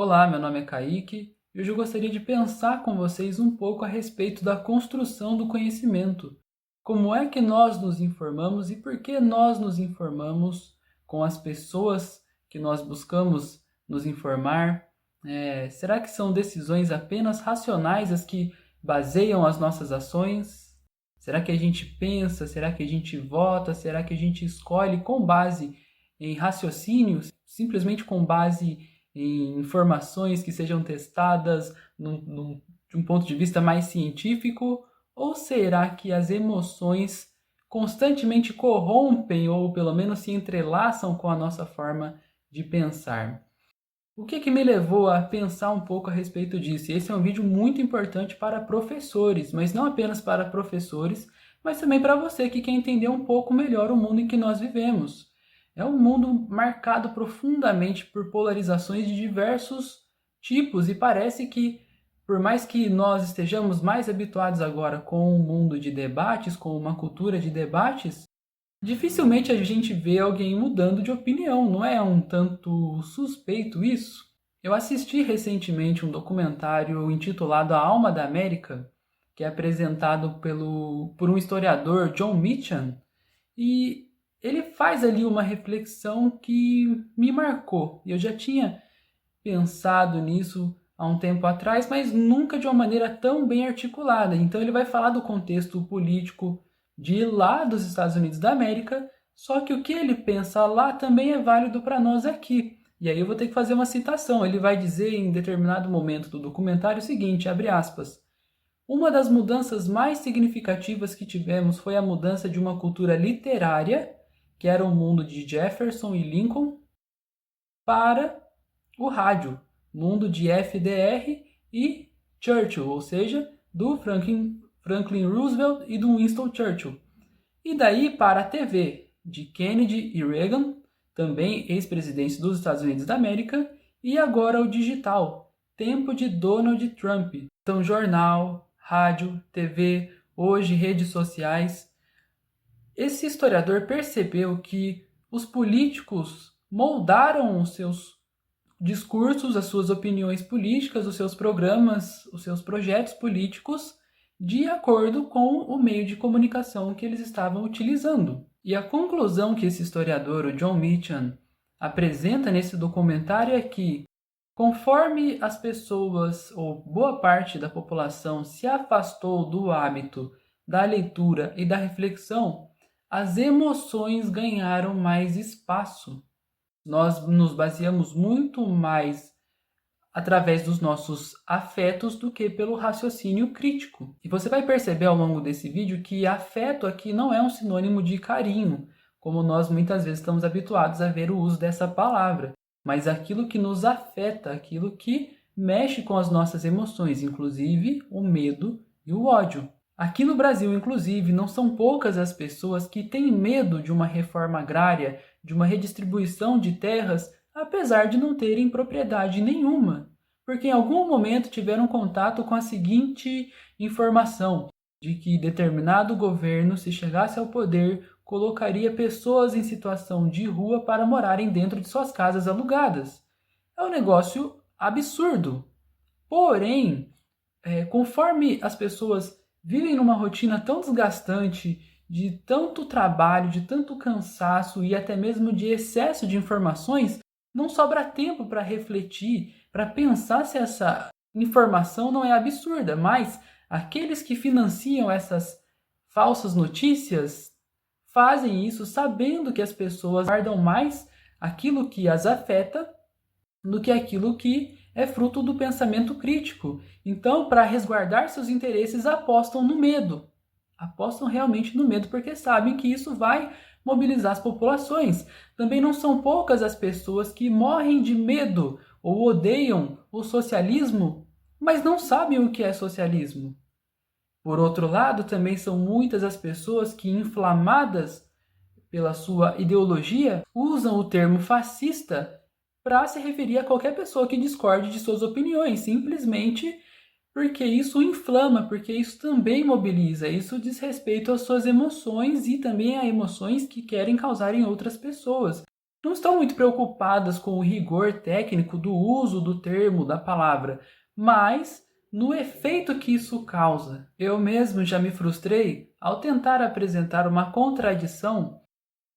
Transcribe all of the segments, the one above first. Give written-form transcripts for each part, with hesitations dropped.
Olá, meu nome é Kaique e hoje eu gostaria de pensar com vocês um pouco a respeito da construção do conhecimento. Como é que nós nos informamos e por que nós nos informamos com as pessoas que nós buscamos nos informar? Será que são decisões apenas racionais as que baseiam as nossas ações? Será que a gente pensa? Será que a gente vota? Será que a gente escolhe com base em raciocínios, simplesmente com base em informações que sejam testadas de um ponto de vista mais científico? Ou será que as emoções constantemente corrompem ou pelo menos se entrelaçam com a nossa forma de pensar? O que me levou a pensar um pouco a respeito disso? Esse é um vídeo muito importante para professores, mas não apenas para professores, mas também para você que quer entender um pouco melhor o mundo em que nós vivemos. É um mundo marcado profundamente por polarizações de diversos tipos e parece que, por mais que nós estejamos mais habituados agora com um mundo de debates, com uma cultura de debates, dificilmente a gente vê alguém mudando de opinião, não é um tanto suspeito isso? Eu assisti recentemente um documentário intitulado A Alma da América, que é apresentado por um historiador, John Meacham, e ele faz ali uma reflexão que me marcou. Eu já tinha pensado nisso há um tempo atrás, mas nunca de uma maneira tão bem articulada. Então ele vai falar do contexto político de lá dos Estados Unidos da América, só que o que ele pensa lá também é válido para nós aqui. E aí eu vou ter que fazer uma citação. Ele vai dizer em determinado momento do documentário o seguinte, abre aspas: uma das mudanças mais significativas que tivemos foi a mudança de uma cultura literária, que era o mundo de Jefferson e Lincoln, para o rádio, mundo de FDR e Churchill, ou seja, do Franklin Roosevelt e do Winston Churchill. E daí para a TV, de Kennedy e Reagan, também ex-presidentes dos Estados Unidos da América, e agora o digital, tempo de Donald Trump. Então, jornal, rádio, TV, hoje redes sociais. Esse historiador percebeu que os políticos moldaram os seus discursos, as suas opiniões políticas, os seus programas, os seus projetos políticos de acordo com o meio de comunicação que eles estavam utilizando. E a conclusão que esse historiador, o John Meacham, apresenta nesse documentário é que, conforme as pessoas, ou boa parte da população, se afastou do hábito da leitura e da reflexão, as emoções ganharam mais espaço. Nós nos baseamos muito mais através dos nossos afetos do que pelo raciocínio crítico. E você vai perceber ao longo desse vídeo que afeto aqui não é um sinônimo de carinho, como nós muitas vezes estamos habituados a ver o uso dessa palavra, mas aquilo que nos afeta, aquilo que mexe com as nossas emoções, inclusive o medo e o ódio. Aqui no Brasil, inclusive, não são poucas as pessoas que têm medo de uma reforma agrária, de uma redistribuição de terras, apesar de não terem propriedade nenhuma, porque em algum momento tiveram contato com a seguinte informação, de que determinado governo, se chegasse ao poder, colocaria pessoas em situação de rua para morarem dentro de suas casas alugadas. É um negócio absurdo. Porém, conforme as pessoas vivem numa rotina tão desgastante, de tanto trabalho, de tanto cansaço e até mesmo de excesso de informações, não sobra tempo para refletir, para pensar se essa informação não é absurda, mas aqueles que financiam essas falsas notícias fazem isso sabendo que as pessoas guardam mais aquilo que as afeta do que aquilo que é fruto do pensamento crítico. Então, para resguardar seus interesses, apostam no medo. Apostam realmente no medo porque sabem que isso vai mobilizar as populações. Também não são poucas as pessoas que morrem de medo ou odeiam o socialismo, mas não sabem o que é socialismo. Por outro lado, também são muitas as pessoas que, inflamadas pela sua ideologia, usam o termo fascista para se referir a qualquer pessoa que discorde de suas opiniões, simplesmente porque isso inflama, porque isso também mobiliza, isso diz respeito às suas emoções e também a emoções que querem causar em outras pessoas. não estão muito preocupadas com o rigor técnico do uso do termo, da palavra, mas no efeito que isso causa. Eu mesmo já me frustrei ao tentar apresentar uma contradição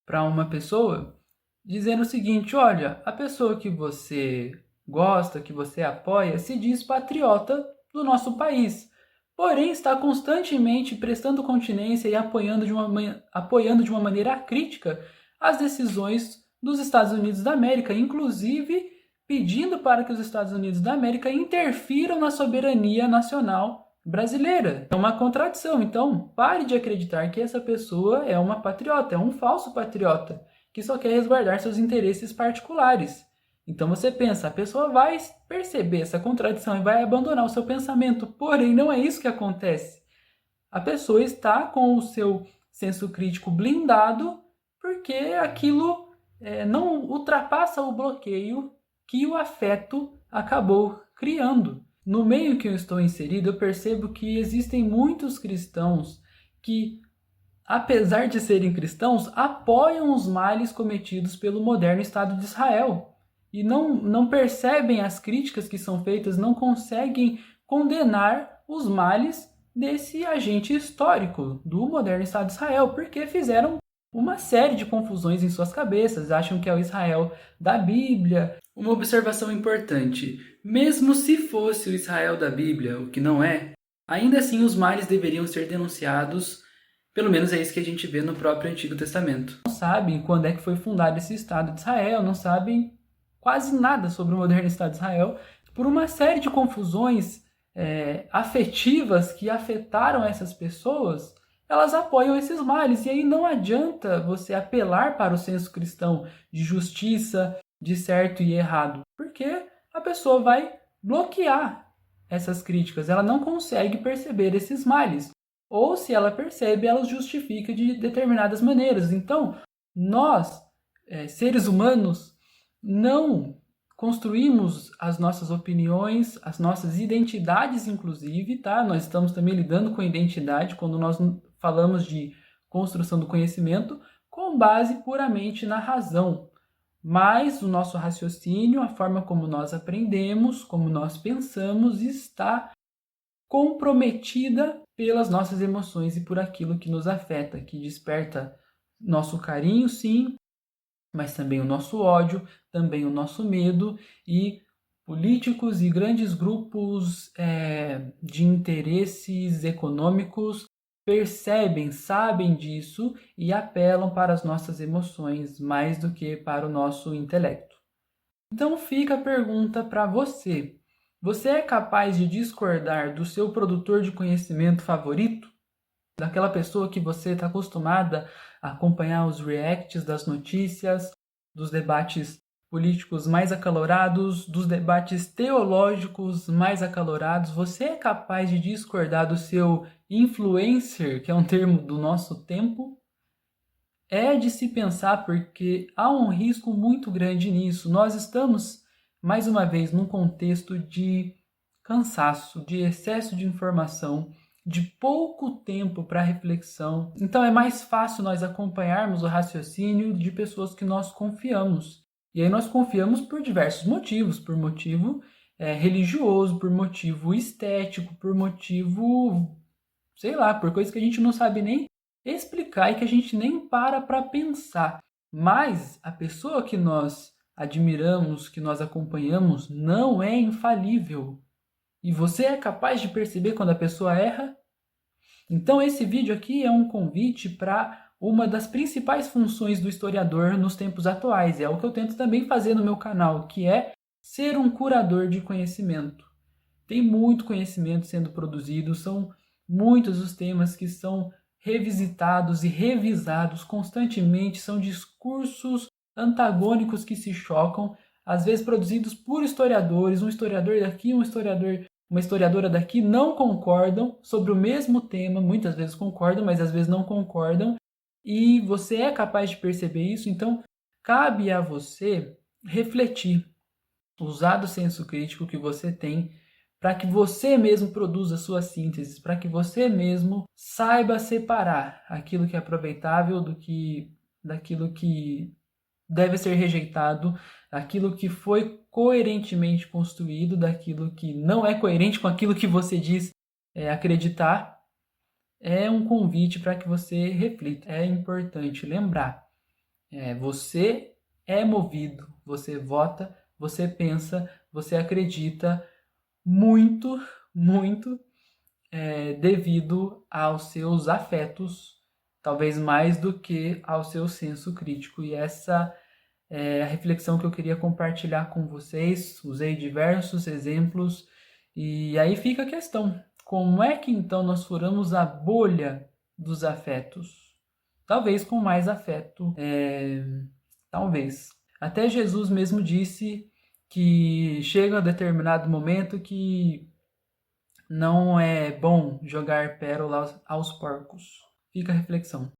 para uma pessoa, dizendo o seguinte: olha, a pessoa que você gosta, que você apoia, se diz patriota do nosso país, porém está constantemente prestando continência e apoiando de uma maneira crítica as decisões dos Estados Unidos da América, inclusive pedindo para que os Estados Unidos da América interfiram na soberania nacional brasileira. É uma contradição. Então, pare de acreditar que essa pessoa é uma patriota, é um falso patriota, que só quer resguardar seus interesses particulares. Então você pensa, a pessoa vai perceber essa contradição e vai abandonar o seu pensamento, porém não é isso que acontece. A pessoa está com o seu senso crítico blindado porque aquilo não ultrapassa o bloqueio que o afeto acabou criando. No meio que eu estou inserido, eu percebo que existem muitos cristãos que, apesar de serem cristãos, apoiam os males cometidos pelo moderno Estado de Israel e não percebem as críticas que são feitas, não conseguem condenar os males desse agente histórico do moderno Estado de Israel, porque fizeram uma série de confusões em suas cabeças, acham que é o Israel da Bíblia. Uma observação importante: mesmo se fosse o Israel da Bíblia, o que não é, ainda assim os males deveriam ser denunciados, pelo menos é isso que a gente vê no próprio Antigo Testamento. Não sabem quando é que foi fundado esse Estado de Israel, não sabem quase nada sobre o moderno Estado de Israel, por uma série de confusões afetivas que afetaram essas pessoas. Elas apoiam esses males, e aí não adianta você apelar para o senso cristão de justiça, de certo e errado, porque a pessoa vai bloquear essas críticas, ela não consegue perceber esses males, ou se ela percebe, ela os justifica de determinadas maneiras. Então, nós, seres humanos, não construímos as nossas opiniões, as nossas identidades, inclusive, tá? Nós estamos também lidando com identidade quando nós falamos de construção do conhecimento com base puramente na razão. Mas o nosso raciocínio, a forma como nós aprendemos, como nós pensamos, está comprometida pelas nossas emoções e por aquilo que nos afeta, que desperta nosso carinho, sim, mas também o nosso ódio, também o nosso medo, e políticos e grandes grupos de interesses econômicos percebem, sabem disso e apelam para as nossas emoções mais do que para o nosso intelecto. Então fica a pergunta para você. Você é capaz de discordar do seu produtor de conhecimento favorito? Daquela pessoa que você está acostumada a acompanhar os reacts das notícias, dos debates políticos mais acalorados, dos debates teológicos mais acalorados? Você é capaz de discordar do seu influencer, que é um termo do nosso tempo? É de se pensar, porque há um risco muito grande nisso. Nós estamos, mais uma vez, num contexto de cansaço, de excesso de informação, de pouco tempo para reflexão. Então é mais fácil nós acompanharmos o raciocínio de pessoas que nós confiamos. E aí nós confiamos por diversos motivos, por motivo religioso, por motivo estético, por motivo, sei lá, por coisas que a gente não sabe nem explicar e que a gente nem para pensar. Mas a pessoa que nós admiramos, que nós acompanhamos, não é infalível. E você é capaz de perceber quando a pessoa erra? Então esse vídeo aqui é um convite para uma das principais funções do historiador nos tempos atuais. É o que eu tento também fazer no meu canal, que é ser um curador de conhecimento. Tem muito conhecimento sendo produzido, são muitos os temas que são revisitados e revisados constantemente, são discursos antagônicos que se chocam, às vezes produzidos por historiadores, um historiador daqui, uma historiadora daqui, não concordam sobre o mesmo tema, muitas vezes concordam, mas às vezes não concordam, e você é capaz de perceber isso. Então cabe a você refletir, usar do senso crítico que você tem para que você mesmo produza suas sínteses, para que você mesmo saiba separar aquilo que é aproveitável daquilo que deve ser rejeitado, aquilo que foi coerentemente construído, daquilo que não é coerente com aquilo que você diz acreditar, é um convite para que você reflita. É importante lembrar, você é movido, você vota, você pensa, você acredita muito, muito devido aos seus afetos, talvez mais do que ao seu senso crítico. E essa é a reflexão que eu queria compartilhar com vocês. Usei diversos exemplos e aí fica a questão: como é que então nós furamos a bolha dos afetos? Talvez com mais afeto, talvez. Até Jesus mesmo disse que chega a determinado momento que não é bom jogar pérolas aos porcos. Fica a reflexão.